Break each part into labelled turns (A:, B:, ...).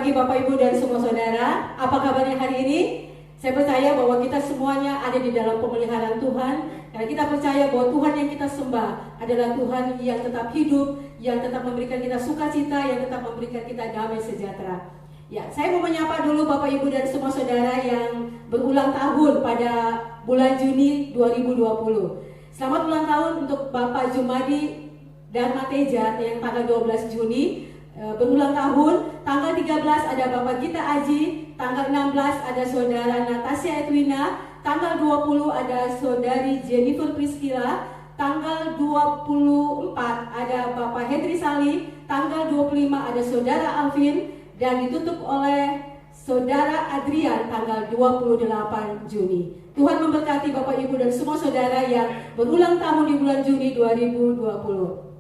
A: pagi Bapak Ibu dan semua saudara. Apa kabarnya hari ini? Saya percaya bahwa kita semuanya ada di dalam pemeliharaan Tuhan. Karena kita percaya bahwa Tuhan yang kita sembah adalah Tuhan yang tetap hidup, yang tetap memberikan kita sukacita, yang tetap memberikan kita damai sejahtera. Ya, saya mau menyapa dulu Bapak Ibu dan semua saudara yang berulang tahun pada bulan Juni 2020. Selamat ulang tahun untuk Bapak Jumadi Dharma Teja yang tanggal 12 Juni. Berulang tahun. Tanggal 13 ada Bapak Gita Aji, tanggal 16 ada Saudara Natasha Edwina, tanggal 20 ada Saudari Jennifer Priscilla, tanggal 24 ada Bapak Henry Sali, tanggal 25 ada Saudara Alvin, dan ditutup oleh Saudara Adrian tanggal 28 Juni. Tuhan memberkati Bapak Ibu dan semua saudara yang berulang tahun di bulan Juni 2020.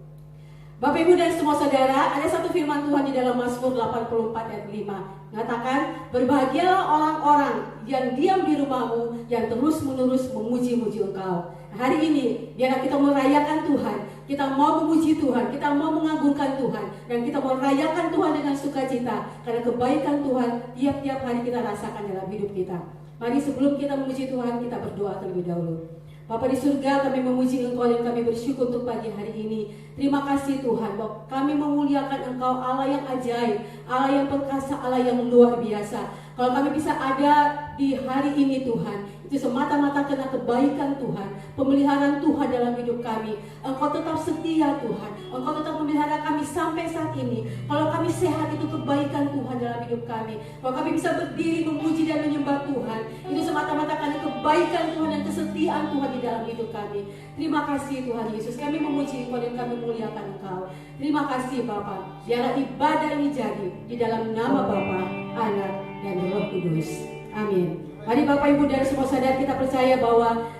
A: Bapak Ibu dan semua saudara, ada satu firman Tuhan di dalam Mazmur 84 ayat 5. Mengatakan, berbahagialah orang-orang yang diam di rumahmu, yang terus-menerus memuji-muji Engkau. Hari ini, biarlah kita merayakan Tuhan, kita mau memuji Tuhan, kita mau mengagungkan Tuhan, dan kita mau merayakan Tuhan dengan sukacita, karena kebaikan Tuhan tiap-tiap hari kita rasakan dalam hidup kita. Mari sebelum kita memuji Tuhan, kita berdoa terlebih dahulu. Bapa di surga, kami memuji Engkau dan kami bersyukur untuk pagi hari ini. Terima kasih Tuhan, bahwa kami memuliakan Engkau, Allah yang ajaib, Allah yang perkasa, Allah yang luar biasa. Kalau kami bisa ada di hari ini Tuhan, itu semata-mata karena kebaikan Tuhan, pemeliharaan Tuhan dalam hidup kami. Engkau tetap setia Tuhan, Engkau tetap memelihara kami sampai saat ini. Kalau kami sehat, itu kebaikan Tuhan dalam hidup kami. Kalau kami bisa berdiri memuji dan menyembah Tuhan, itu semata-mata karena kebaikan Tuhan dan kesetiaan Tuhan di dalam hidup kami. Terima kasih Tuhan Yesus, kami memuji Engkau dan kami memuliakan Engkau. Terima kasih Bapa, biarlah ibadah ini jadi di dalam nama Bapa, Anak, dan Roh Kudus. Amin. Mari Bapak Ibu dan semua saudara, kita percaya bahwa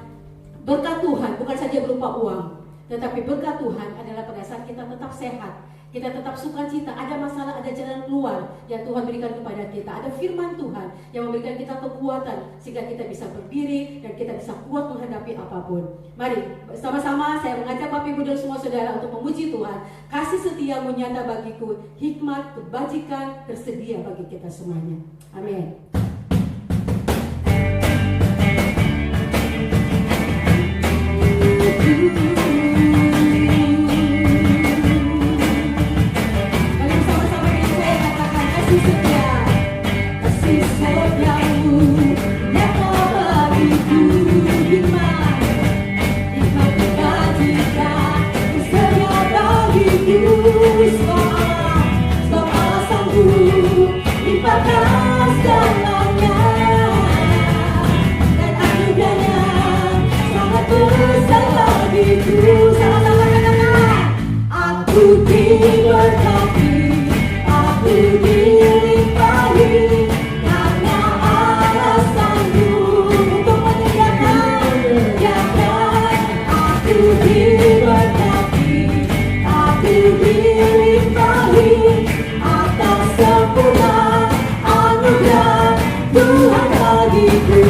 A: berkat Tuhan bukan saja berupa uang, tetapi berkat Tuhan adalah pada saat kita tetap sehat, kita tetap sukacita, ada masalah, ada jalan keluar yang Tuhan berikan kepada kita, ada firman Tuhan yang memberikan kita kekuatan sehingga kita bisa berdiri dan kita bisa kuat menghadapi apapun. Mari sama-sama saya mengajak Bapak Ibu dan semua saudara untuk memuji Tuhan. Kasih setiamu nyata bagiku, hikmat, kebajikan tersedia bagi kita semuanya. Amin.
B: Aku diberkati, aku dilimpahi, karena alasanmu untuk menyediakan. Aku diberkati, aku dilimpahi, atas sempurna anugerah Tuhan bagiku.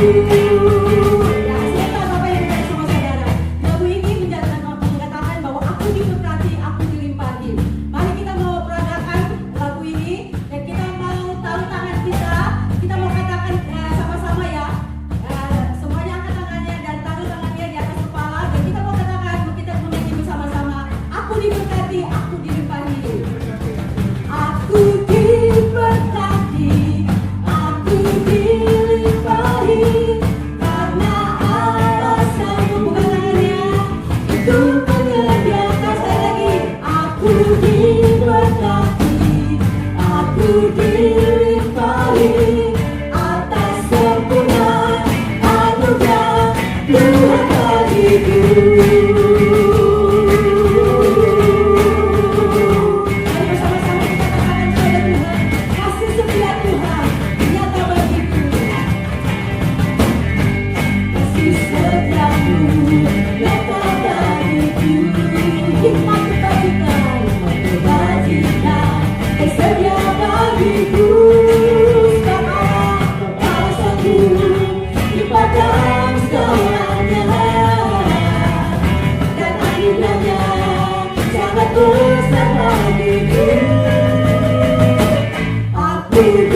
B: Aku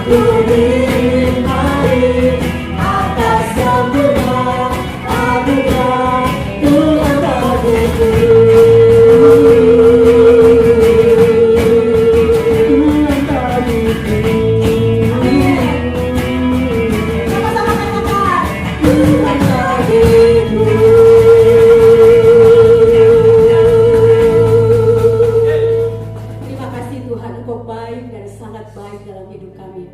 B: aku dilimpahi atas sempurna anugerah Tuhan bagiku. Tuhan bagiku. Sama-sama katakan, Tuhan bagiku.
A: Terima kasih Tuhan, Engkau baik dan sangat baik dalam hidup kami.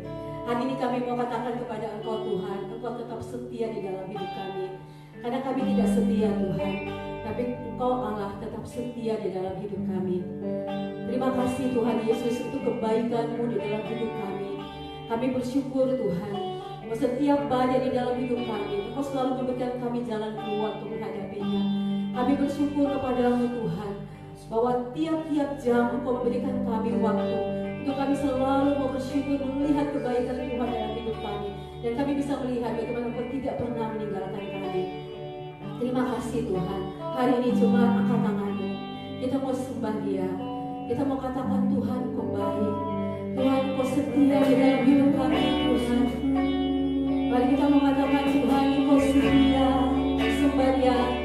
A: Hari ini kami mau katakan kepada Engkau Tuhan, Engkau tetap setia di dalam hidup kami. Karena kami tidak setia Tuhan, tapi Engkau Allah tetap setia di dalam hidup kami. Terima kasih Tuhan Yesus untuk kebaikan-Mu di dalam hidup kami. Kami bersyukur Tuhan, bahwa setiap badai di dalam hidup kami, Engkau selalu memberikan kami jalan keluar untuk menghadapinya. Kami bersyukur kepada-Mu Tuhan, bahwa tiap-tiap jam Engkau memberikan kami waktu untuk kami selalu mau bersyukur melihat kebaikan Tuhan dalam hidup kami, dan kami bisa melihat bagaimana Engkau tidak pernah meninggalkan kami. Terima kasih Tuhan. Hari ini cuma angkat tangan-Mu, kita mau sembah Dia, kita mau katakan Tuhan Engkau baik, Tuhan Engkau setia di dalam hidup kami Tuhan. Mari kita mau katakan Tuhan Engkau setia, sembah Dia.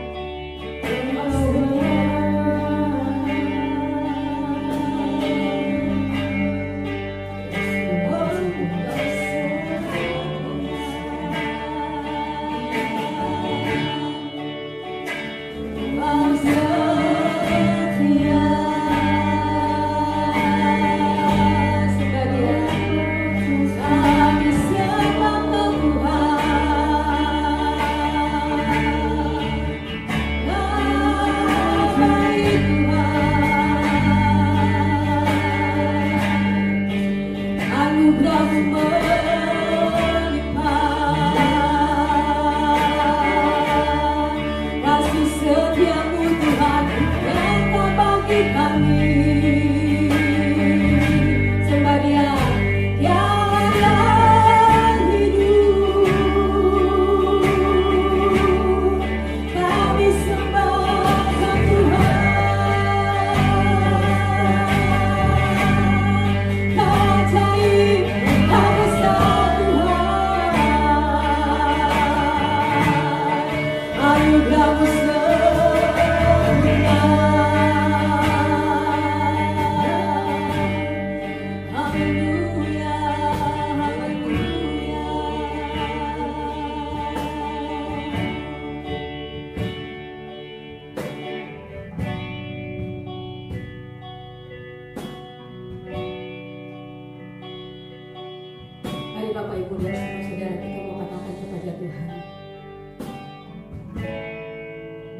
A: Mari Bapak Ibu dan semua saudara, kita mau katakan kepada Tuhan,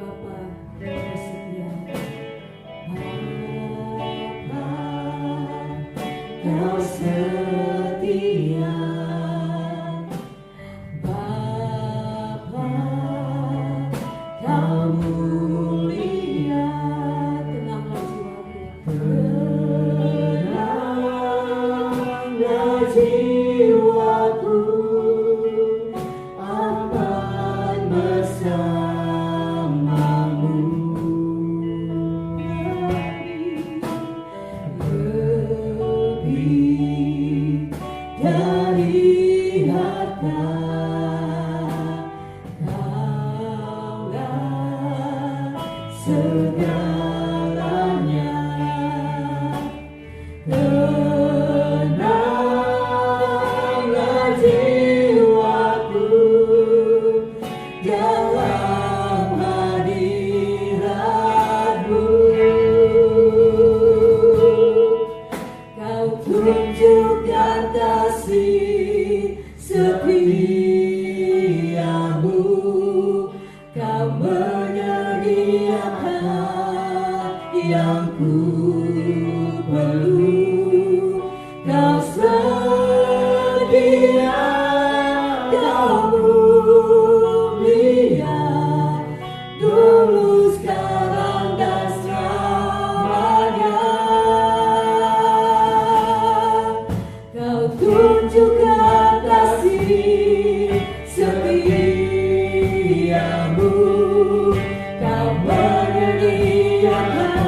A: Bapa Engkau setia,
B: Bapa Kau setia, Bapa Kau mulia.
A: tenanglah jiwaku,
B: tenanglah jiwaku, aman bersamamu. Lebih dari harta, Kaulah segalanya. Tenanglah jiwaku dalam hadirat-Mu. Kau tunjukkan kasih setiamu, Kau menyediakan yang ku perlu. Kau sedia, Kau mulia, dulu, sekarang, dan selamanya. Kau tunjukkan kasih setiamu, Kau menyediakan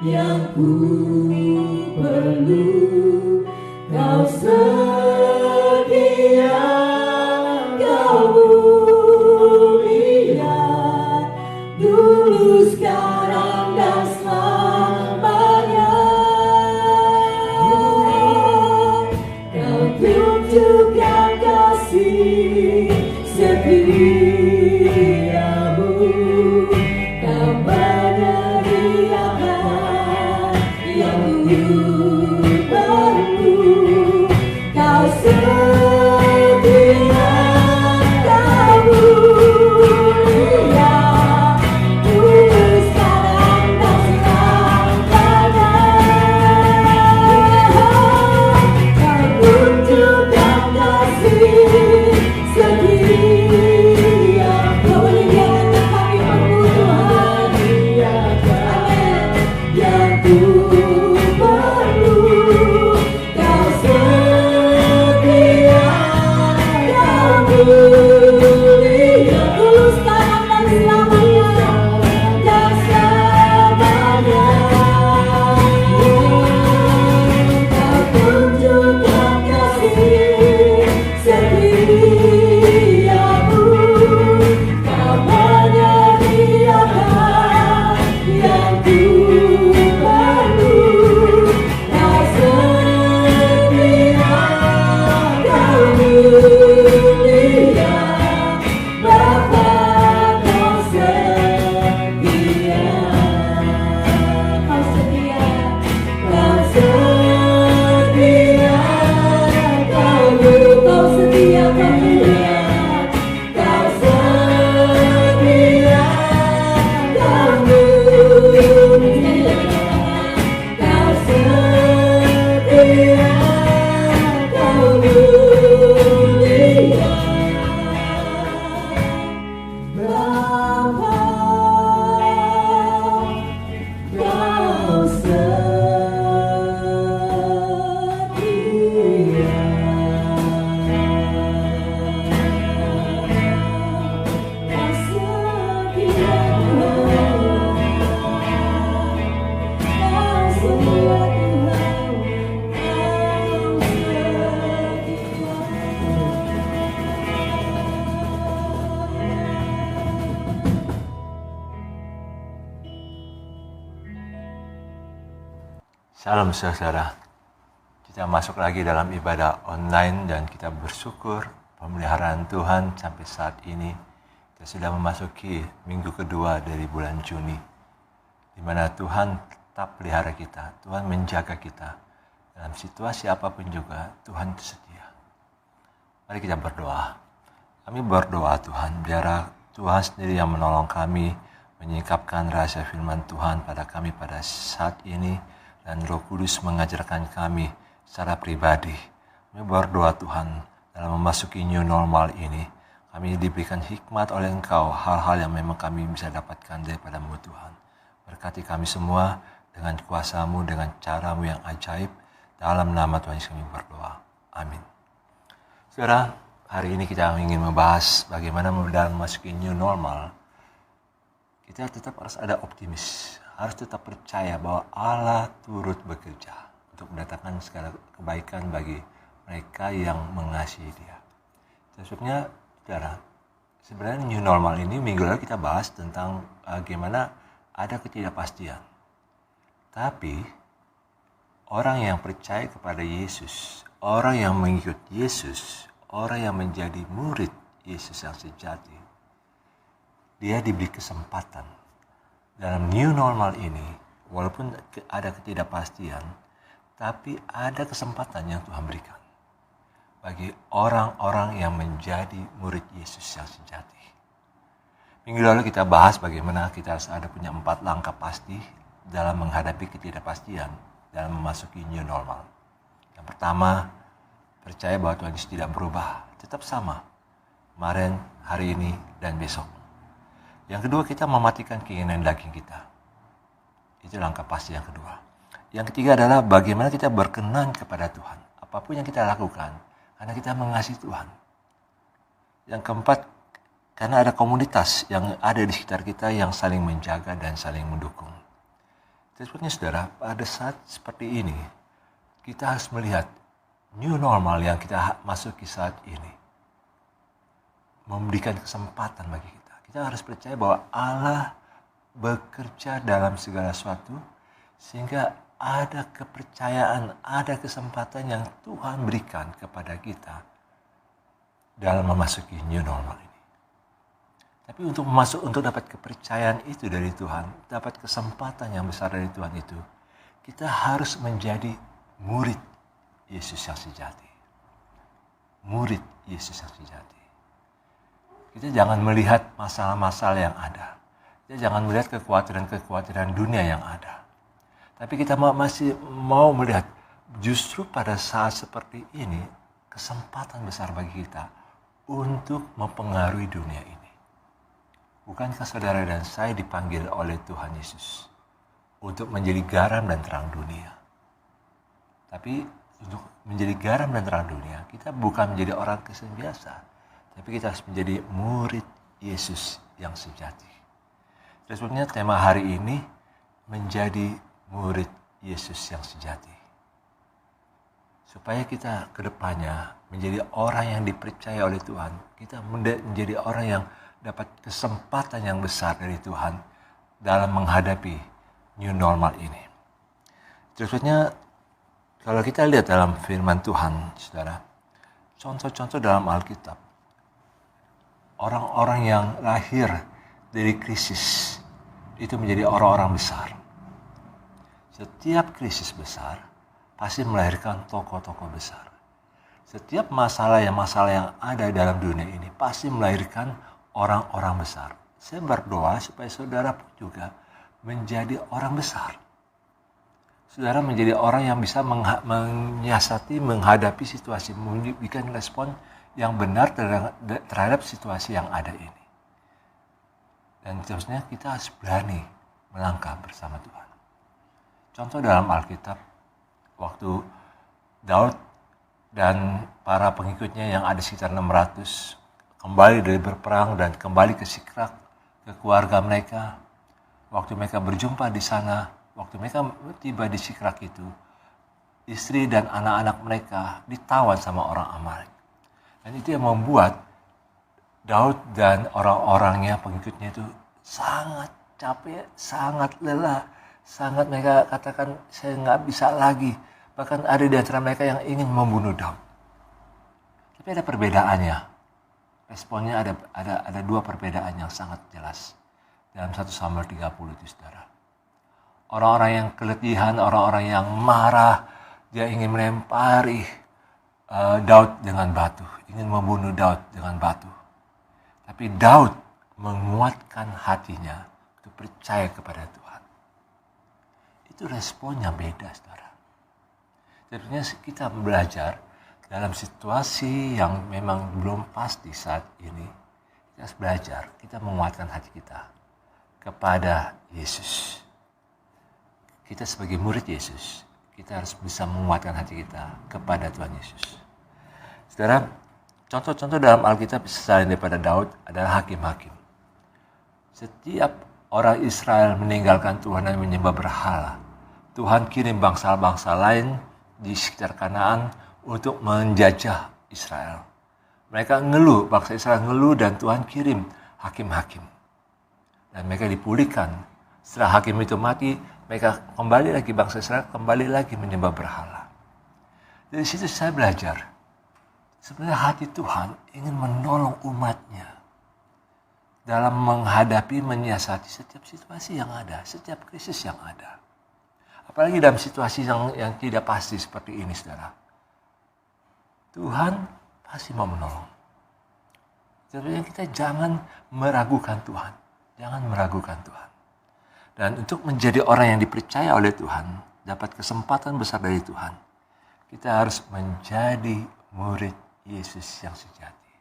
B: yang ku perlu. Kau setia, Kau mulia, dulu, sekarang, dan selamanya. Kau tunjukkan kasih setiamu, Kau menyediakan yang ku perlu. Kau setia, Kau mulia, dulu, sekarang, dan selamanya. Kau tunjukkan kasih setia. Kau menyediakan kami kebutuhan. Amin. Yang ku perlu. Kau setia, Kau mulia, dulu, sekarang, dan selamanya. Dan selamanya. Kau tunjukkan kasih setiamu, Kau menyediakan yang ku perlu. Kau setia, Kau mulia, Bapa, Kau setia. Kau setia, Kau setia, Kau setia, Kau mulia, Kau setia, Kau mulia, Kau setia, Kau mulia, Bapa, Kau
C: Salam saudara, kita masuk lagi dalam ibadah online dan kita bersyukur pemeliharaan Tuhan sampai saat ini. Kita sudah memasuki minggu kedua dari bulan Juni, di mana Tuhan tetap pelihara kita, Tuhan menjaga kita. Dalam situasi apapun juga, Tuhan setia. Mari kita berdoa. Kami berdoa Tuhan, biar Tuhan sendiri yang menolong kami, menyingkapkan rahasia firman Tuhan pada kami pada saat ini, dan Roh Kudus mengajarkan kami secara pribadi. Kami berdoa Tuhan, dalam memasuki new normal ini, kami diberikan hikmat oleh Engkau, hal-hal yang memang kami bisa dapatkan daripada-Mu Tuhan. Berkati kami semua dengan kuasa-Mu, dengan cara-Mu yang ajaib. Dalam nama Tuhan Yesus kami berdoa. Amin. Saudara, hari ini kita ingin membahas bagaimana dalam memasuki new normal, kita tetap harus ada optimis. Harus tetap percaya bahwa Allah turut bekerja untuk mendatangkan segala kebaikan bagi mereka yang mengasihi Dia. Sebabnya, saudara, sebenarnya new normal ini minggu lalu kita bahas tentang bagaimana ada ketidakpastian. Tapi orang yang percaya kepada Yesus, orang yang mengikut Yesus, orang yang menjadi murid Yesus yang sejati, dia diberi kesempatan. Dalam new normal ini, walaupun ada ketidakpastian, tapi ada kesempatan yang Tuhan berikan bagi orang-orang yang menjadi murid Yesus yang sejati. Minggu lalu kita bahas bagaimana kita harus ada punya 4 langkah pasti dalam menghadapi ketidakpastian dalam memasuki new normal. Yang pertama, percaya bahwa Tuhan Yesus tidak berubah, tetap sama, kemarin, hari ini, dan besok. Yang kedua, kita mematikan keinginan daging kita. Itu langkah pasti yang kedua. Yang ketiga adalah bagaimana kita berkenan kepada Tuhan. Apapun yang kita lakukan, karena kita mengasihi Tuhan. Yang keempat, Karena ada komunitas yang ada di sekitar kita yang saling menjaga dan saling mendukung. Sebetulnya saudara, pada saat seperti ini, kita harus melihat new normal yang kita masuki saat ini. Memberikan kesempatan bagi kita. Kita harus percaya bahwa Allah bekerja dalam segala sesuatu, sehingga ada kepercayaan, ada kesempatan yang Tuhan berikan kepada kita dalam memasuki new normal ini. Tapi untuk dapat kepercayaan itu dari Tuhan, dapat kesempatan yang besar dari Tuhan itu, kita harus menjadi murid Yesus yang sejati. Murid Yesus yang sejati. Kita jangan melihat masalah-masalah yang ada. Kita jangan melihat kekhawatiran-kekhawatiran dunia yang ada. Tapi kita masih mau melihat justru pada saat seperti ini, kesempatan besar bagi kita untuk mempengaruhi dunia ini. Bukankah saudara dan saya dipanggil oleh Tuhan Yesus untuk menjadi garam dan terang dunia? Tapi untuk menjadi garam dan terang dunia, kita bukan menjadi orang Kristen biasa, tapi kita harus menjadi murid Yesus yang sejati. Sebetulnya tema hari ini menjadi murid Yesus yang sejati. Supaya kita ke depannya menjadi orang yang dipercaya oleh Tuhan, kita menjadi orang yang dapat kesempatan yang besar dari Tuhan dalam menghadapi new normal ini. Sebetulnya kalau kita lihat dalam firman Tuhan, saudara, contoh-contoh dalam Alkitab, orang-orang yang lahir dari krisis itu menjadi orang-orang besar. Setiap krisis besar pasti melahirkan tokoh-tokoh besar. Setiap masalah yang ada dalam dunia ini pasti melahirkan orang-orang besar. Saya berdoa supaya saudara pun juga menjadi orang besar. Saudara menjadi orang yang bisa menyiasati, menghadapi situasi, memberikan respon yang benar terhadap situasi yang ada ini. Dan terusnya kita harus berani melangkah bersama Tuhan. Contoh dalam Alkitab, waktu Daud dan para pengikutnya yang ada sekitar 600 kembali dari berperang dan kembali ke Siklag, ke keluarga mereka. Waktu mereka berjumpa di sana, waktu mereka tiba di Siklag itu, istri dan anak-anak mereka ditawan sama orang Amalek. Dan itu yang membuat Daud dan orang-orangnya, pengikutnya itu sangat capek, sangat lelah, sangat mereka katakan, saya nggak bisa lagi. Bahkan ada di antara mereka yang ingin membunuh Daud. Tapi ada perbedaannya. Responnya ada dua perbedaan yang sangat jelas dalam 1 Samuel 30 itu, saudara. Orang-orang yang keletihan, orang-orang yang marah, dia ingin melempari Daud dengan batu, ingin membunuh Daud dengan batu. Tapi Daud menguatkan hatinya untuk percaya kepada Tuhan. Itu responnya beda, saudara. Sebenarnya kita belajar dalam situasi yang memang belum pasti saat ini, kita harus belajar, kita menguatkan hati kita kepada Yesus. Kita sebagai murid Yesus, kita harus bisa menguatkan hati kita kepada Tuhan Yesus. Saudara, contoh-contoh dalam Alkitab selain daripada Daud adalah hakim-hakim. Setiap orang Israel meninggalkan Tuhan dan menyembah berhala, Tuhan kirim bangsa-bangsa lain di sekitar Kanaan untuk menjajah Israel. Mereka ngeluh, bangsa Israel ngeluh dan Tuhan kirim hakim-hakim. Dan mereka dipulihkan. Setelah hakim itu mati, mereka kembali lagi, bangsa Israel kembali lagi menyembah berhala. Dari situ saya belajar, sebenarnya hati Tuhan ingin menolong umatnya dalam menghadapi, menyiasati setiap situasi yang ada, setiap krisis yang ada. Apalagi dalam situasi yang tidak pasti seperti ini, saudara. Tuhan pasti mau menolong. Jadi kita jangan meragukan Tuhan. Jangan meragukan Tuhan. Dan untuk menjadi orang yang dipercaya oleh Tuhan, dapat kesempatan besar dari Tuhan, kita harus menjadi murid Yesus yang sejati.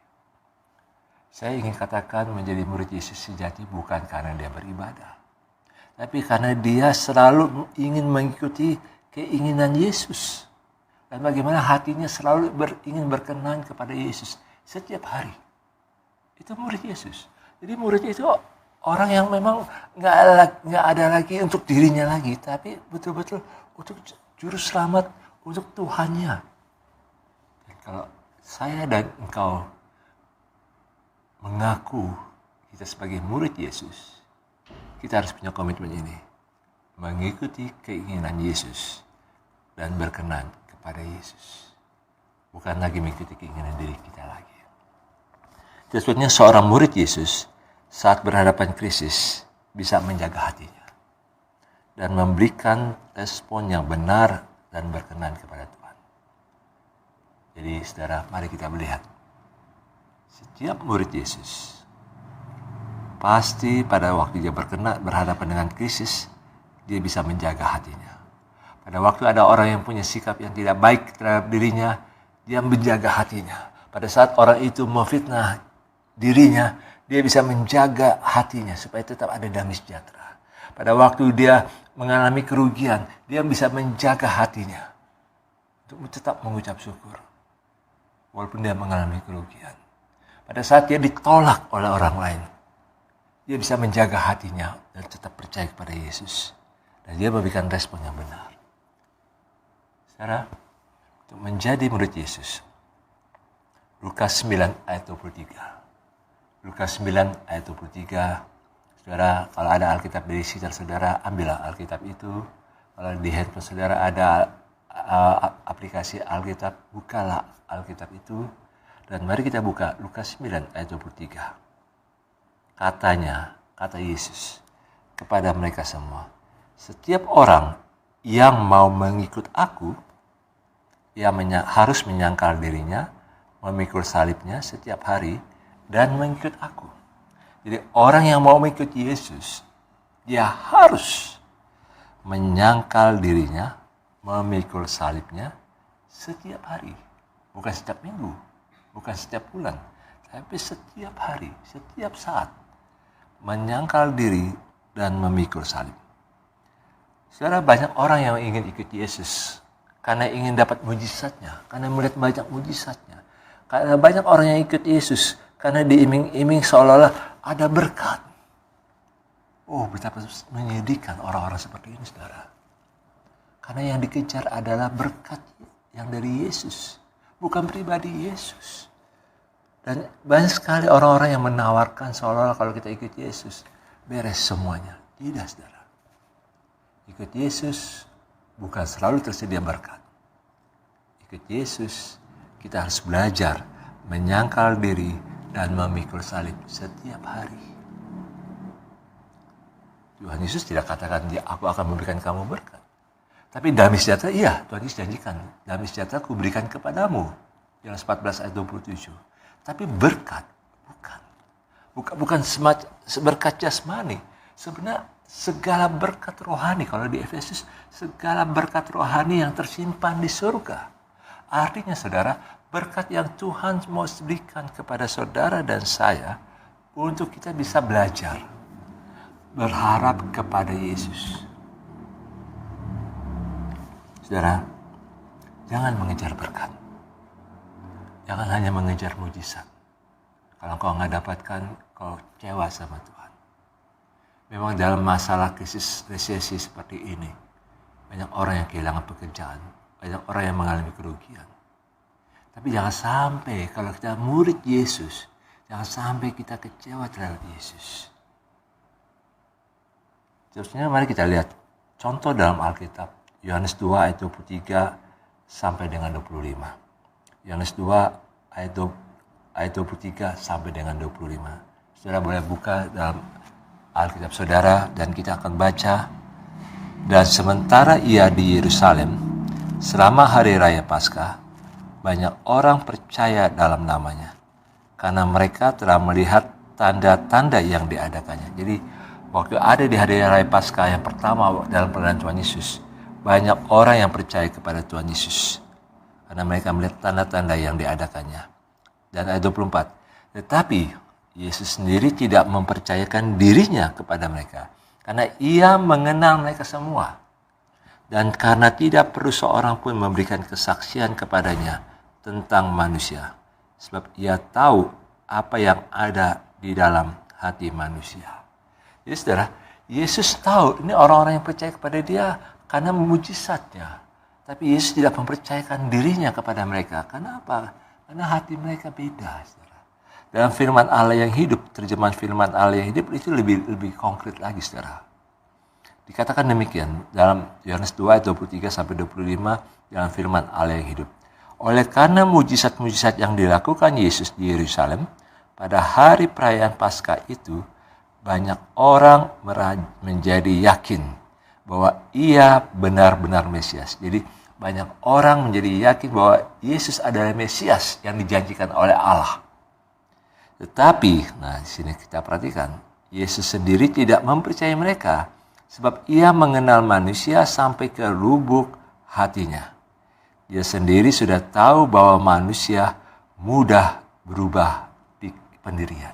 C: Saya ingin katakan menjadi murid Yesus sejati bukan karena dia beribadah, tapi karena dia selalu ingin mengikuti keinginan Yesus. Dan bagaimana hatinya selalu ingin berkenan kepada Yesus setiap hari. Itu murid Yesus. Jadi murid itu orang yang memang nggak ada lagi untuk dirinya lagi, tapi betul-betul untuk juru selamat, untuk Tuhannya. Dan kalau saya dan engkau mengaku kita sebagai murid Yesus, kita harus punya komitmen ini. Mengikuti keinginan Yesus dan berkenan kepada Yesus. Bukan lagi mengikuti keinginan diri kita lagi. Sebetulnya seorang murid Yesus saat berhadapan krisis bisa menjaga hatinya dan memberikan respon yang benar dan berkenan kepada Tuhan. Jadi saudara, mari kita melihat. Setiap murid Yesus pasti pada waktu dia berhadapan dengan krisis, dia bisa menjaga hatinya. Pada waktu ada orang yang punya sikap yang tidak baik terhadap dirinya, dia menjaga hatinya. Pada saat orang itu memfitnah dirinya, dia bisa menjaga hatinya supaya tetap ada damai sejahtera. Pada waktu dia mengalami kerugian, dia bisa menjaga hatinya untuk tetap mengucap syukur walaupun dia mengalami kerugian. Pada saat dia ditolak oleh orang lain, dia bisa menjaga hatinya dan tetap percaya kepada Yesus. Dan dia memberikan respon yang benar. Saudara, untuk menjadi murid Yesus, Lukas 9 ayat 23. Lukas 9 ayat 23. Saudara, kalau ada Alkitab di sekitar saudara, ambillah Alkitab itu. Kalau di handphone saudara ada aplikasi Alkitab, bukalah Alkitab itu. Dan mari kita buka Lukas 9 ayat 23. Kata Yesus kepada mereka semua, setiap orang yang mau mengikut aku, ia harus menyangkal dirinya, memikul salibnya setiap hari, dan mengikut aku. Jadi orang yang mau mengikut Yesus, dia harus menyangkal dirinya, memikul salibnya setiap hari. Bukan setiap minggu, bukan setiap bulan, tapi setiap hari, setiap saat. Menyangkal diri dan memikul salib. Saudara, banyak orang yang ingin ikut Yesus karena ingin dapat mujizatnya, karena melihat banyak mujizatnya. Karena banyak orang yang ikut Yesus karena diiming-iming seolah-olah ada berkat. Oh, betapa menyedihkan orang-orang seperti ini, saudara. Karena yang dikejar adalah berkat yang dari Yesus, bukan pribadi Yesus. Dan banyak sekali orang-orang yang menawarkan seolah-olah kalau kita ikut Yesus, beres semuanya. Tidak, saudara. Ikut Yesus bukan selalu tersedia berkat. Ikut Yesus, kita harus belajar menyangkal diri dan memikul salib setiap hari. Tuhan Yesus tidak katakan, aku akan memberikan kamu berkat. Tapi damai sejahtera, iya, Tuhan Yesus janjikan. Damai sejahtera aku berikan kepadamu. Yohanes 14 ayat 27. Tapi berkat, bukan berkat jasmani. Sebenarnya segala berkat rohani, kalau di Efesus, segala berkat rohani yang tersimpan di surga. Artinya saudara, berkat yang Tuhan mau berikan kepada saudara dan saya untuk kita bisa belajar berharap kepada Yesus. Saudara, jangan mengejar berkat. Jangan hanya mengejar mujizat. Kalau kau nggak dapatkan, kau kecewa sama Tuhan. Memang dalam masalah krisis resesi seperti ini, banyak orang yang kehilangan pekerjaan, banyak orang yang mengalami kerugian. Tapi jangan sampai kalau kita murid Yesus, jangan sampai kita kecewa terhadap Yesus. Terusnya mari kita lihat contoh dalam Alkitab. Yohanes 2 ayat 23 sampai dengan 25. Yohanes 2 ayat 23 sampai dengan 25. Saudara boleh buka dalam Alkitab saudara dan kita akan baca. Dan sementara ia di Yerusalem, selama hari raya Paskah, banyak orang percaya dalam namanya. Karena mereka telah melihat tanda-tanda yang diadakannya. Jadi waktu ada di hari raya Paskah yang pertama dalam perjalanan Tuhan Yesus, banyak orang yang percaya kepada Tuhan Yesus. Karena mereka melihat tanda-tanda yang diadakannya. Dan ayat 24, tetapi Yesus sendiri tidak mempercayakan dirinya kepada mereka. Karena ia mengenal mereka semua. Dan karena tidak perlu seorang pun memberikan kesaksian kepadanya tentang manusia. Sebab ia tahu apa yang ada di dalam hati manusia. Jadi saudara, Yesus tahu ini orang-orang yang percaya kepada dia karena mujizatnya. Tapi Yesus tidak mempercayakan dirinya kepada mereka. Karena apa? Karena hati mereka beda, saudara. Dalam firman Allah yang hidup, terjemahan firman Allah yang hidup itu lebih konkret lagi, saudara. Dikatakan demikian dalam Yohanes 2 ayat 23 sampai 25 dalam firman Allah yang hidup. Oleh karena mujizat-mujizat yang dilakukan Yesus di Yerusalem pada hari perayaan Paskah itu, banyak orang menjadi yakin bahwa ia benar-benar Mesias. Jadi banyak orang menjadi yakin bahwa Yesus adalah Mesias yang dijanjikan oleh Allah. Tetapi, nah di sini kita perhatikan, Yesus sendiri tidak mempercayai mereka sebab ia mengenal manusia sampai ke lubuk hatinya. Dia sendiri sudah tahu bahwa manusia mudah berubah pendirian.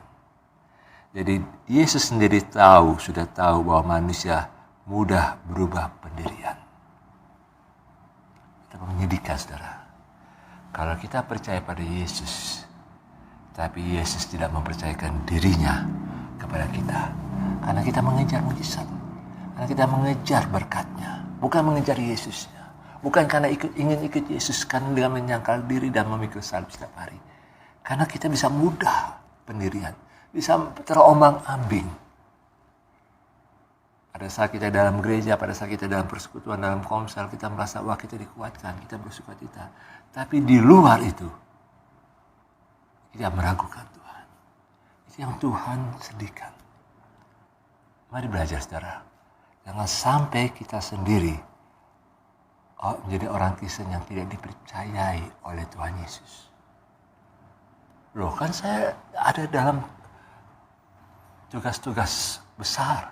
C: Jadi Yesus sendiri sudah tahu bahwa manusia mudah berubah pendirian. Itu menyedihkan, saudara. Kalau kita percaya pada Yesus, tapi Yesus tidak mempercayakan dirinya kepada kita. Karena kita mengejar mujizat. Karena kita mengejar berkatnya. Bukan mengejar Yesusnya. Bukan karena ingin ikut Yesus, karena dengan menyangkal diri dan memikul salib setiap hari. Karena kita bisa mudah pendirian. Bisa terombang-ambing. Pada saat kita dalam gereja, pada saat kita dalam persekutuan, dalam komsel, kita merasa wah kita dikuatkan, kita bersukacita. Tapi di luar itu, kita meragukan Tuhan. Itu yang Tuhan sedihkan. Mari belajar, saudara. Jangan sampai kita sendiri menjadi orang Kristen yang tidak dipercayai oleh Tuhan Yesus. Loh, kan saya ada dalam tugas-tugas besar,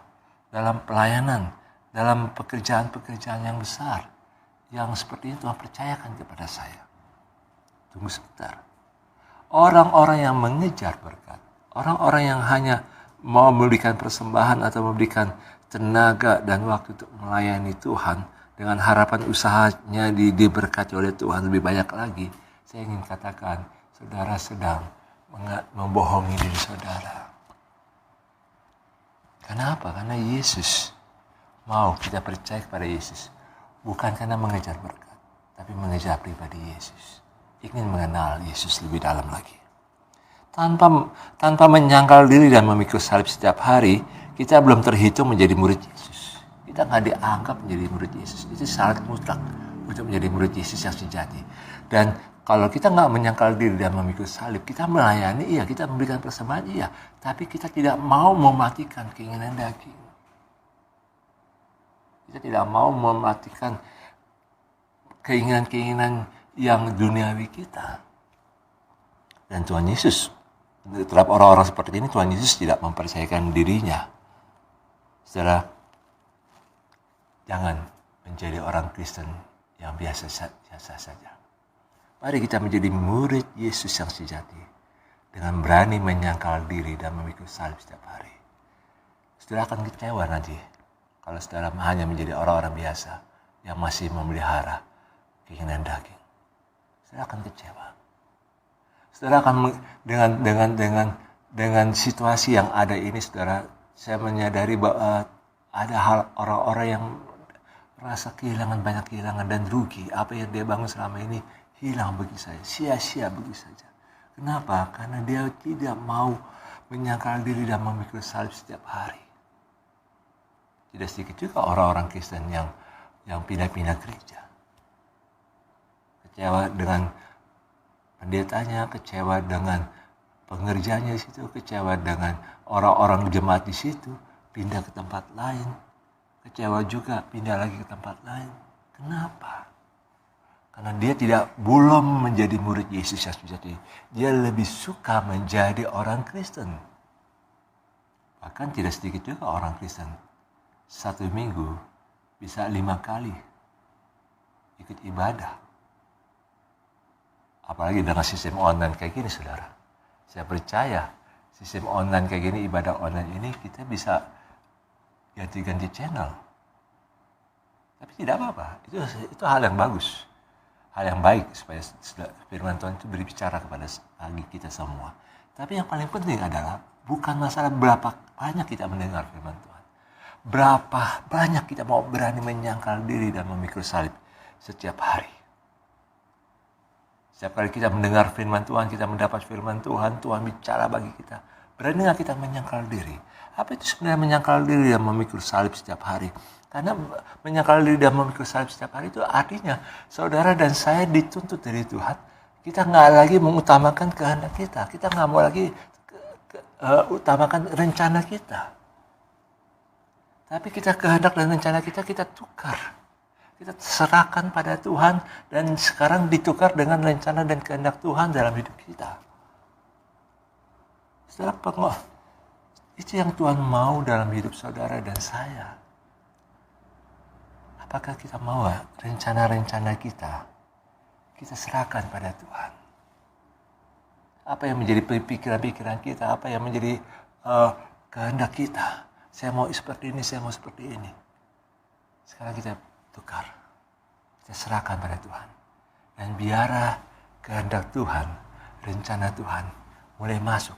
C: dalam pelayanan, dalam pekerjaan-pekerjaan yang besar, yang seperti itu Tuhan percayakan kepada saya. Tunggu sebentar. Orang-orang yang mengejar berkat, orang-orang yang hanya mau memberikan persembahan atau memberikan tenaga dan waktu untuk melayani Tuhan dengan harapan usahanya diberkati oleh Tuhan lebih banyak lagi, saya ingin katakan, saudara sedang membohongi diri saudara. Kenapa? Karena Yesus mau kita percaya kepada Yesus. Bukan karena mengejar berkat, tapi mengejar pribadi Yesus. Ingin mengenal Yesus lebih dalam lagi. Tanpa menyangkal diri dan memikul salib setiap hari, kita belum terhitung menjadi murid Yesus. Kita nggak dianggap menjadi murid Yesus. Itu syarat mutlak untuk menjadi murid Yesus yang sejati. Dan kalau kita nggak menyangkal diri dan memikul salib, kita melayani, iya, kita memberikan persembahan, iya. Tapi kita tidak mau mematikan keinginan daging. Kita tidak mau mematikan keinginan-keinginan yang duniawi kita. Dan Tuhan Yesus, terhadap orang-orang seperti ini, Tuhan Yesus tidak mempercayakan dirinya. Saudara, jangan menjadi orang Kristen yang biasa saja. Mari kita menjadi murid Yesus yang sejati dengan berani menyangkal diri dan memikul salib setiap hari. Saudara akan kecewa nanti kalau saudara hanya menjadi orang-orang biasa yang masih memelihara keinginan daging. Saudara akan kecewa. Saudara akan dengan situasi yang ada ini, saudara, saya menyadari bahwa ada hal orang-orang yang merasa banyak kehilangan dan rugi. Apa yang dia bangun selama ini hilang bagi saya, sia-sia begitu saja. Kenapa? Karena dia tidak mau menyangkal diri dan memikul salib setiap hari. Tidak sedikit juga orang-orang Kristen yang pindah-pindah gereja. Kecewa dengan pendetanya, kecewa dengan pengerjanya di situ, kecewa dengan orang-orang jemaat di situ, pindah ke tempat lain. Kecewa juga pindah lagi ke tempat lain. Kenapa? Karena dia belum menjadi murid Yesus yang sejati. Dia lebih suka menjadi orang Kristen. Bahkan tidak sedikit juga orang Kristen. 1 minggu bisa 5 kali ikut ibadah. Apalagi dengan sistem online kayak gini, saudara. Saya percaya sistem online kayak gini, ibadah online ini, kita bisa ganti-ganti channel. Tapi tidak apa-apa. Itu hal yang bagus. Hal yang baik supaya firman Tuhan itu berbicara kepada kita semua. Tapi yang paling penting adalah bukan masalah berapa banyak kita mendengar firman Tuhan. Berapa banyak kita mau berani menyangkal diri dan memikul salib setiap hari. Setiap kali kita mendengar firman Tuhan, kita mendapat firman Tuhan, Tuhan bicara bagi kita. Berani nggak kita menyangkal diri? Apa itu sebenarnya menyangkal diri dan memikul salib setiap hari? Karena menyangkal diri dan memikul salib setiap hari itu artinya saudara dan saya dituntut dari Tuhan. Kita nggak lagi mengutamakan kehendak kita. Kita nggak mau lagi utamakan rencana kita. Tapi kita kehendak dan rencana kita tukar. Kita serahkan pada Tuhan dan sekarang ditukar dengan rencana dan kehendak Tuhan dalam hidup kita. Saudara, itu yang Tuhan mau dalam hidup saudara dan saya. Apakah kita mau rencana-rencana kita serahkan pada Tuhan? Apa yang menjadi pikiran-pikiran kita, apa yang menjadi kehendak kita. Saya mau seperti ini, saya mau seperti ini. Sekarang kita tukar. Kita serahkan pada Tuhan. Dan biarlah kehendak Tuhan, rencana Tuhan mulai masuk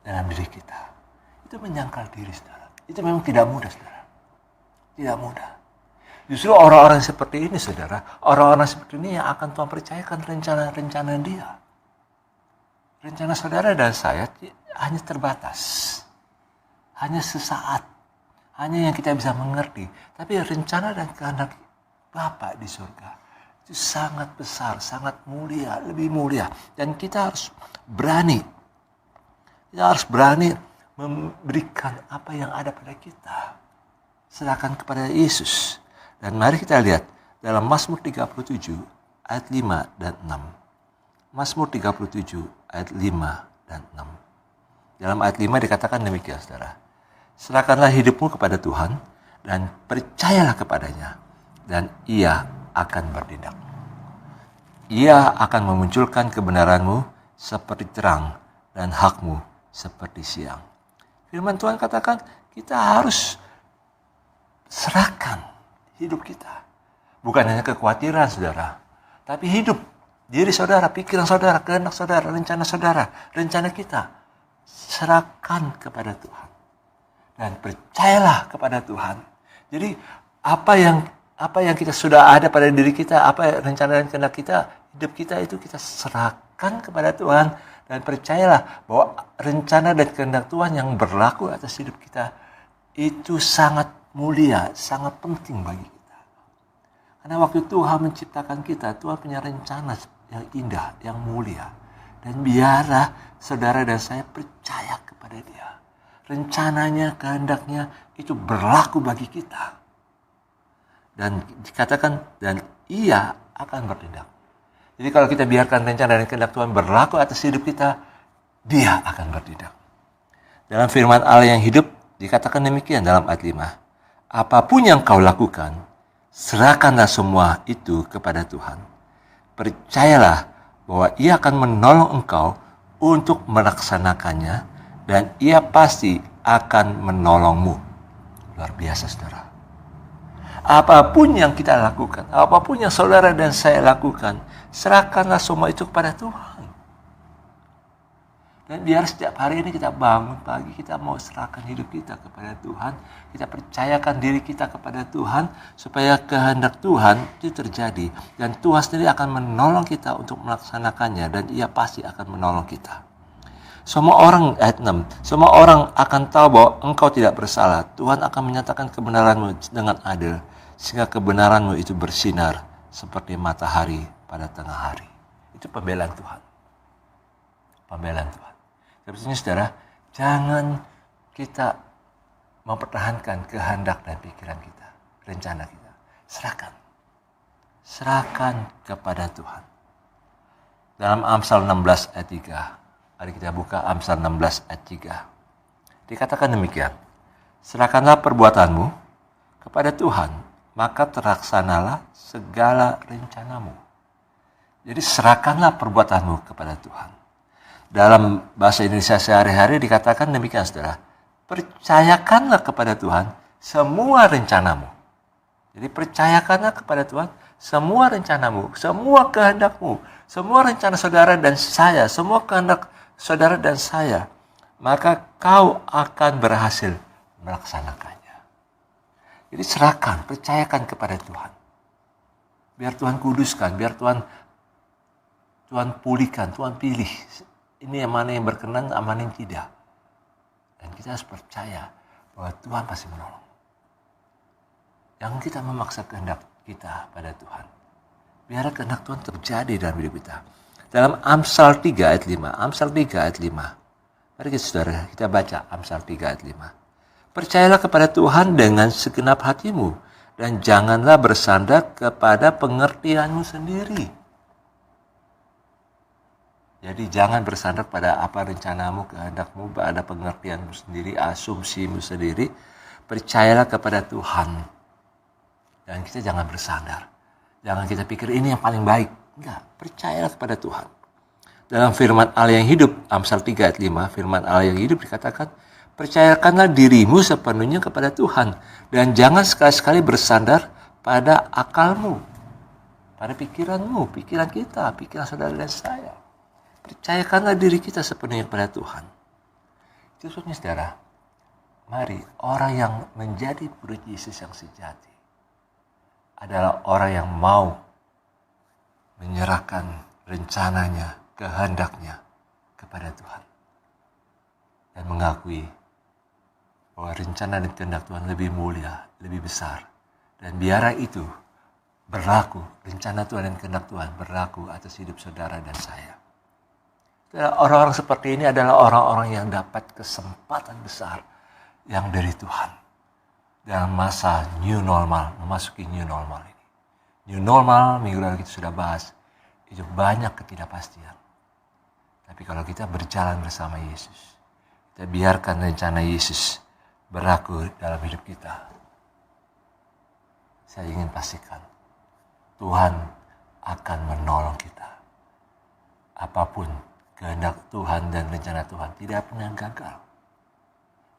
C: dalam diri kita. Itu menyangkal diri, saudara. Itu memang tidak mudah, saudara. Tidak mudah. Justru orang-orang seperti ini, saudara, orang-orang seperti ini yang akan Tuhan percayakan rencana-rencana Dia. Rencana saudara dan saya hanya terbatas. Hanya sesaat. Hanya yang kita bisa mengerti. Tapi rencana dan kehendak Bapa di surga itu sangat besar, sangat mulia, lebih mulia. Dan kita harus berani. Kita harus berani memberikan apa yang ada pada kita. Serahkan kepada Yesus. Dan mari kita lihat dalam Mazmur 37 ayat 5 dan 6. Mazmur 37 ayat 5 dan 6. Dalam ayat 5 dikatakan demikian, saudara. Serahkanlah hidupmu kepada Tuhan dan percayalah kepadanya dan Ia akan bertindak. Ia akan memunculkan kebenaranmu seperti terang dan hakmu seperti siang. Firman Tuhan katakan kita harus serahkan hidup kita. Bukan hanya kekhawatiran, saudara. Tapi hidup. Diri saudara, pikiran saudara, kehendak saudara, rencana kita. Serahkan kepada Tuhan. Dan percayalah kepada Tuhan. Jadi apa yang kita sudah ada pada diri kita, apa rencana dan kehendak kita, hidup kita itu kita serahkan kepada Tuhan. Dan percayalah bahwa rencana dan kehendak Tuhan yang berlaku atas hidup kita itu sangat mulia, sangat penting bagi kita. Karena waktu Tuhan menciptakan kita, Tuhan punya rencana yang indah, yang mulia. Dan biarlah saudara dan saya percaya kepada Dia. Rencananya, kehendaknya itu berlaku bagi kita. Dan dikatakan, dan Ia akan bertindak. Jadi kalau kita biarkan rencana dan kehendak Tuhan berlaku atas hidup kita, Dia akan bertindak. Dalam firman Allah yang hidup, dikatakan demikian dalam ayat 5. Apapun yang kau lakukan, serahkanlah semua itu kepada Tuhan. Percayalah bahwa Ia akan menolong engkau untuk melaksanakannya dan Ia pasti akan menolongmu. Luar biasa, saudara. Apapun yang kita lakukan, apapun yang saudara dan saya lakukan, serahkanlah semua itu kepada Tuhan. Dan biar setiap hari ini kita bangun pagi, kita mau serahkan hidup kita kepada Tuhan. Kita percayakan diri kita kepada Tuhan supaya kehendak Tuhan itu terjadi. Dan Tuhan sendiri akan menolong kita untuk melaksanakannya dan Ia pasti akan menolong kita. Semua orang, ayat 6, semua orang akan tahu bahwa engkau tidak bersalah. Tuhan akan menyatakan kebenaranmu dengan adil, sehingga kebenaranmu itu bersinar seperti matahari pada tengah hari. Itu pembelaan Tuhan. Pembelaan Tuhan. Sepertinya saudara, jangan kita mempertahankan kehendak dan pikiran kita, rencana kita. Serahkan. Serahkan kepada Tuhan. Dalam Amsal 16 ayat 3. Mari kita buka Amsal 16 ayat 3. Dikatakan demikian. Serahkanlah perbuatanmu kepada Tuhan, maka terlaksanalah segala rencanamu. Jadi serahkanlah perbuatanmu kepada Tuhan. Dalam bahasa Indonesia sehari-hari dikatakan demikian, saudara. Percayakanlah kepada Tuhan semua rencanamu. Jadi percayakanlah kepada Tuhan semua rencanamu, semua kehendakmu, semua rencana saudara dan saya, semua kehendak saudara dan saya, maka kau akan berhasil melaksanakannya. Jadi serahkan, percayakan kepada Tuhan. Biar Tuhan kuduskan, biar Tuhan pulihkan, Tuhan pilih. Ini yang mana yang berkenan, mana yang tidak. Dan kita harus percaya bahwa Tuhan pasti menolong. Jangan kita memaksa kehendak kita pada Tuhan. Biar kehendak Tuhan terjadi dalam hidup kita. Dalam Amsal 3 ayat 5. Amsal 3 ayat 5. Mari saudara, kita baca Amsal 3 ayat 5. Percayalah kepada Tuhan dengan segenap hatimu. Dan janganlah bersandar kepada pengertianmu sendiri. Jadi jangan bersandar pada apa rencanamu, kehendakmu, pada pengertianmu sendiri, asumsimu sendiri. Percayalah kepada Tuhan. Dan kita jangan bersandar. Jangan kita pikir ini yang paling baik. Enggak, percayalah kepada Tuhan. Dalam firman Allah yang hidup, Amsal 3 ayat 5, firman Allah yang hidup dikatakan, percayakanlah dirimu sepenuhnya kepada Tuhan. Dan jangan sekali-sekali bersandar pada akalmu. Pada pikiranmu, pikiran kita, pikiran saudara dan saya. Percayakanlah diri kita sepenuhnya kepada Tuhan. Itu sebabnya saudara, mari orang yang menjadi murid Yesus yang sejati adalah orang yang mau menyerahkan rencananya, kehendaknya kepada Tuhan. Dan mengakui bahwa rencana dan kehendak Tuhan lebih mulia, lebih besar. Dan biarlah itu berlaku, rencana Tuhan dan kehendak Tuhan berlaku atas hidup saudara dan saya. Orang-orang seperti ini adalah orang-orang yang dapat kesempatan besar yang dari Tuhan. Dalam masa new normal, memasuki new normal ini. New normal, minggu lalu kita sudah bahas, itu banyak ketidakpastian. Tapi kalau kita berjalan bersama Yesus, kita biarkan rencana Yesus berlaku dalam hidup kita. Saya ingin pastikan, Tuhan akan menolong kita. Apapun kehendak Tuhan dan rencana Tuhan tidak pernah gagal.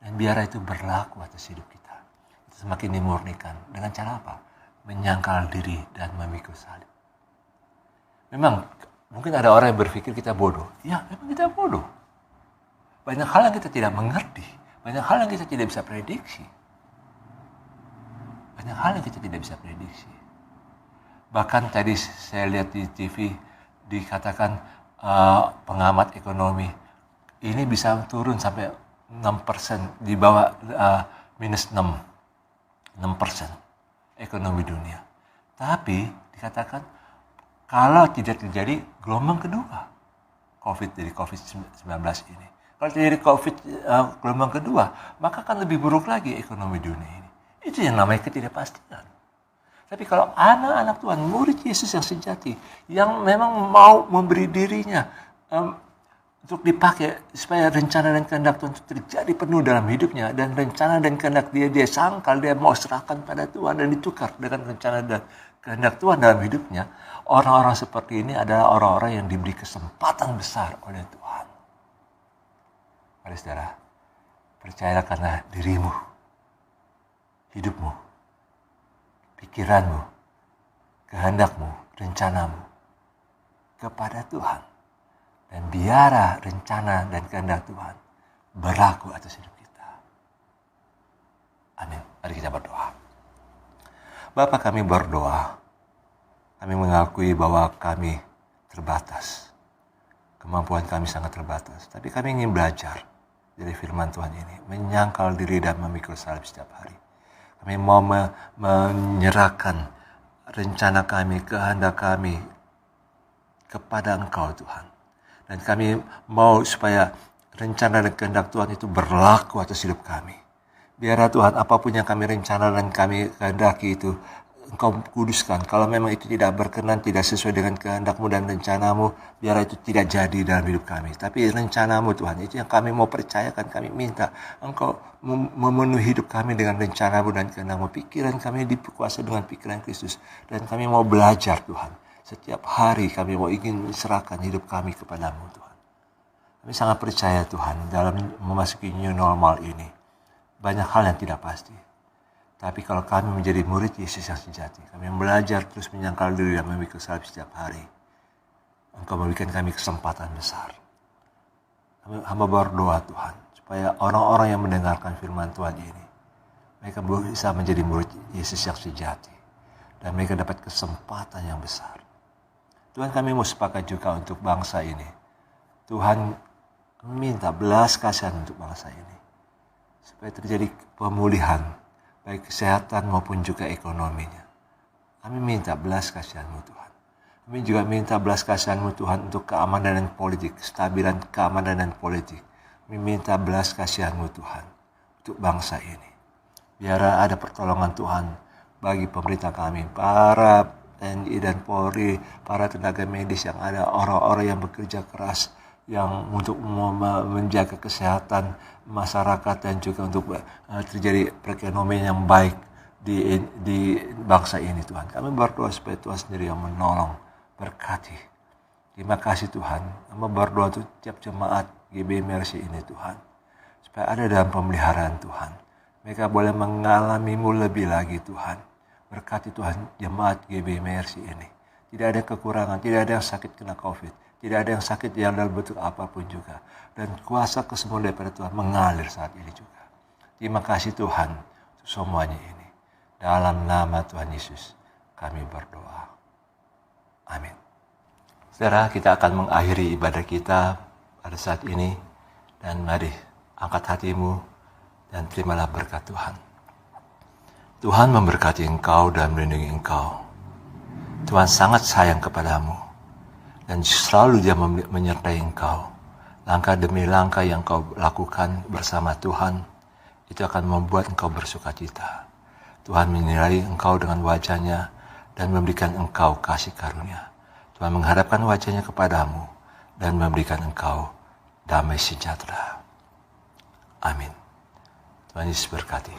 C: Dan biar itu berlaku atas hidup kita. Itu semakin dimurnikan. Dengan cara apa? Menyangkal diri dan memikul salib. Memang mungkin ada orang yang berpikir kita bodoh. Ya, memang kita bodoh. Banyak hal yang kita tidak mengerti. Banyak hal yang kita tidak bisa prediksi. Banyak hal yang kita tidak bisa prediksi. Bahkan tadi saya lihat di TV dikatakan pengamat ekonomi ini bisa turun sampai 6%, di bawah minus 6% ekonomi dunia. Tapi dikatakan kalau tidak terjadi gelombang kedua dari COVID-19 ini. Kalau terjadi gelombang kedua, maka akan lebih buruk lagi ekonomi dunia ini. Itu yang namanya ketidakpastian. Tapi kalau anak-anak Tuhan, murid Yesus yang sejati, yang memang mau memberi dirinya untuk dipakai supaya rencana dan kehendak Tuhan itu terjadi penuh dalam hidupnya, dan rencana dan kehendak dia sangkal, dia mau serahkan pada Tuhan dan ditukar dengan rencana dan kehendak Tuhan dalam hidupnya, orang-orang seperti ini adalah orang-orang yang diberi kesempatan besar oleh Tuhan. Mari saudara, percayalah karena dirimu, hidupmu, pikiranmu, kehendakmu, rencanamu kepada Tuhan. Dan biarlah rencana dan kehendak Tuhan berlaku atas hidup kita. Amin. Mari kita berdoa. Bapa, kami berdoa. Kami mengakui bahwa kami terbatas. Kemampuan kami sangat terbatas. Tapi kami ingin belajar dari firman Tuhan ini. Menyangkal diri dan memikul salib setiap hari. Kami mau menyerahkan rencana kami, kehendak kami kepada Engkau Tuhan. Dan kami mau supaya rencana dan kehendak Tuhan itu berlaku atas hidup kami. Biarlah Tuhan apapun yang kami rencana dan kami kehendaki itu Engkau kuduskan. Kalau memang itu tidak berkenan, tidak sesuai dengan kehendak-Mu dan rencana-Mu, biarlah itu tidak jadi dalam hidup kami. Tapi rencana-Mu Tuhan, itu yang kami mau percayakan, kami minta Engkau memenuhi hidup kami dengan rencana-Mu dan kehendak-Mu. Pikiran kami dikuasai dengan pikiran Kristus. Dan kami mau belajar Tuhan. Setiap hari kami mau ingin serahkan hidup kami kepada-Mu Tuhan. Kami sangat percaya Tuhan dalam memasuki new normal ini. Banyak hal yang tidak pasti. Tapi kalau kami menjadi murid Yesus yang sejati, kami belajar terus menyangkal diri dan memikul salib setiap hari. Engkau memberikan kami kesempatan besar Hamba berdoa Tuhan, supaya orang-orang yang mendengarkan firman Tuhan ini, mereka bisa menjadi murid Yesus yang sejati. Dan mereka dapat kesempatan yang besar. Tuhan, kami mau sepakat juga untuk bangsa ini. Tuhan minta belas kasihan untuk bangsa ini. Supaya terjadi pemulihan, baik kesehatan maupun juga ekonominya. Kami minta belas kasihan-Mu Tuhan. Kami juga minta belas kasihan-Mu Tuhan untuk keamanan dan politik, kestabilan keamanan dan politik. Kami minta belas kasihan-Mu Tuhan untuk bangsa ini. Biar ada pertolongan Tuhan bagi pemerintah kami, para TNI dan Polri, para tenaga medis yang ada, orang-orang yang bekerja keras yang untuk menjaga kesehatan masyarakat dan juga untuk terjadi perekonomian yang baik di bangsa ini Tuhan. Kami berdoa supaya Tuhan sendiri yang menolong, berkati. Terima kasih Tuhan. Kami berdoa untuk tiap jemaat GB Mercy ini Tuhan, supaya ada dalam pemeliharaan Tuhan. Mereka boleh mengalami-Mu lebih lagi Tuhan. Berkati Tuhan jemaat GB Mercy ini. Tidak ada kekurangan, tidak ada yang sakit kena COVID. Tidak ada yang sakit yang dalam bentuk apapun juga. Dan kuasa kesembuhan daripada Tuhan mengalir saat ini juga. Terima kasih Tuhan untuk semuanya ini. Dalam nama Tuhan Yesus kami berdoa. Amin. Saudara, kita akan mengakhiri ibadah kita pada saat ini. Dan mari angkat hatimu dan terimalah berkat Tuhan. Tuhan memberkati engkau dan melindungi engkau. Tuhan sangat sayang kepadamu. Dan selalu Dia menyertai engkau. Langkah demi langkah yang kau lakukan bersama Tuhan, itu akan membuat engkau bersukacita. Tuhan menilai engkau dengan wajah-Nya dan memberikan engkau kasih karunia. Tuhan menghadapkan wajah-Nya kepadamu dan memberikan engkau damai sejahtera. Amin. Tuhan Yesus berkati.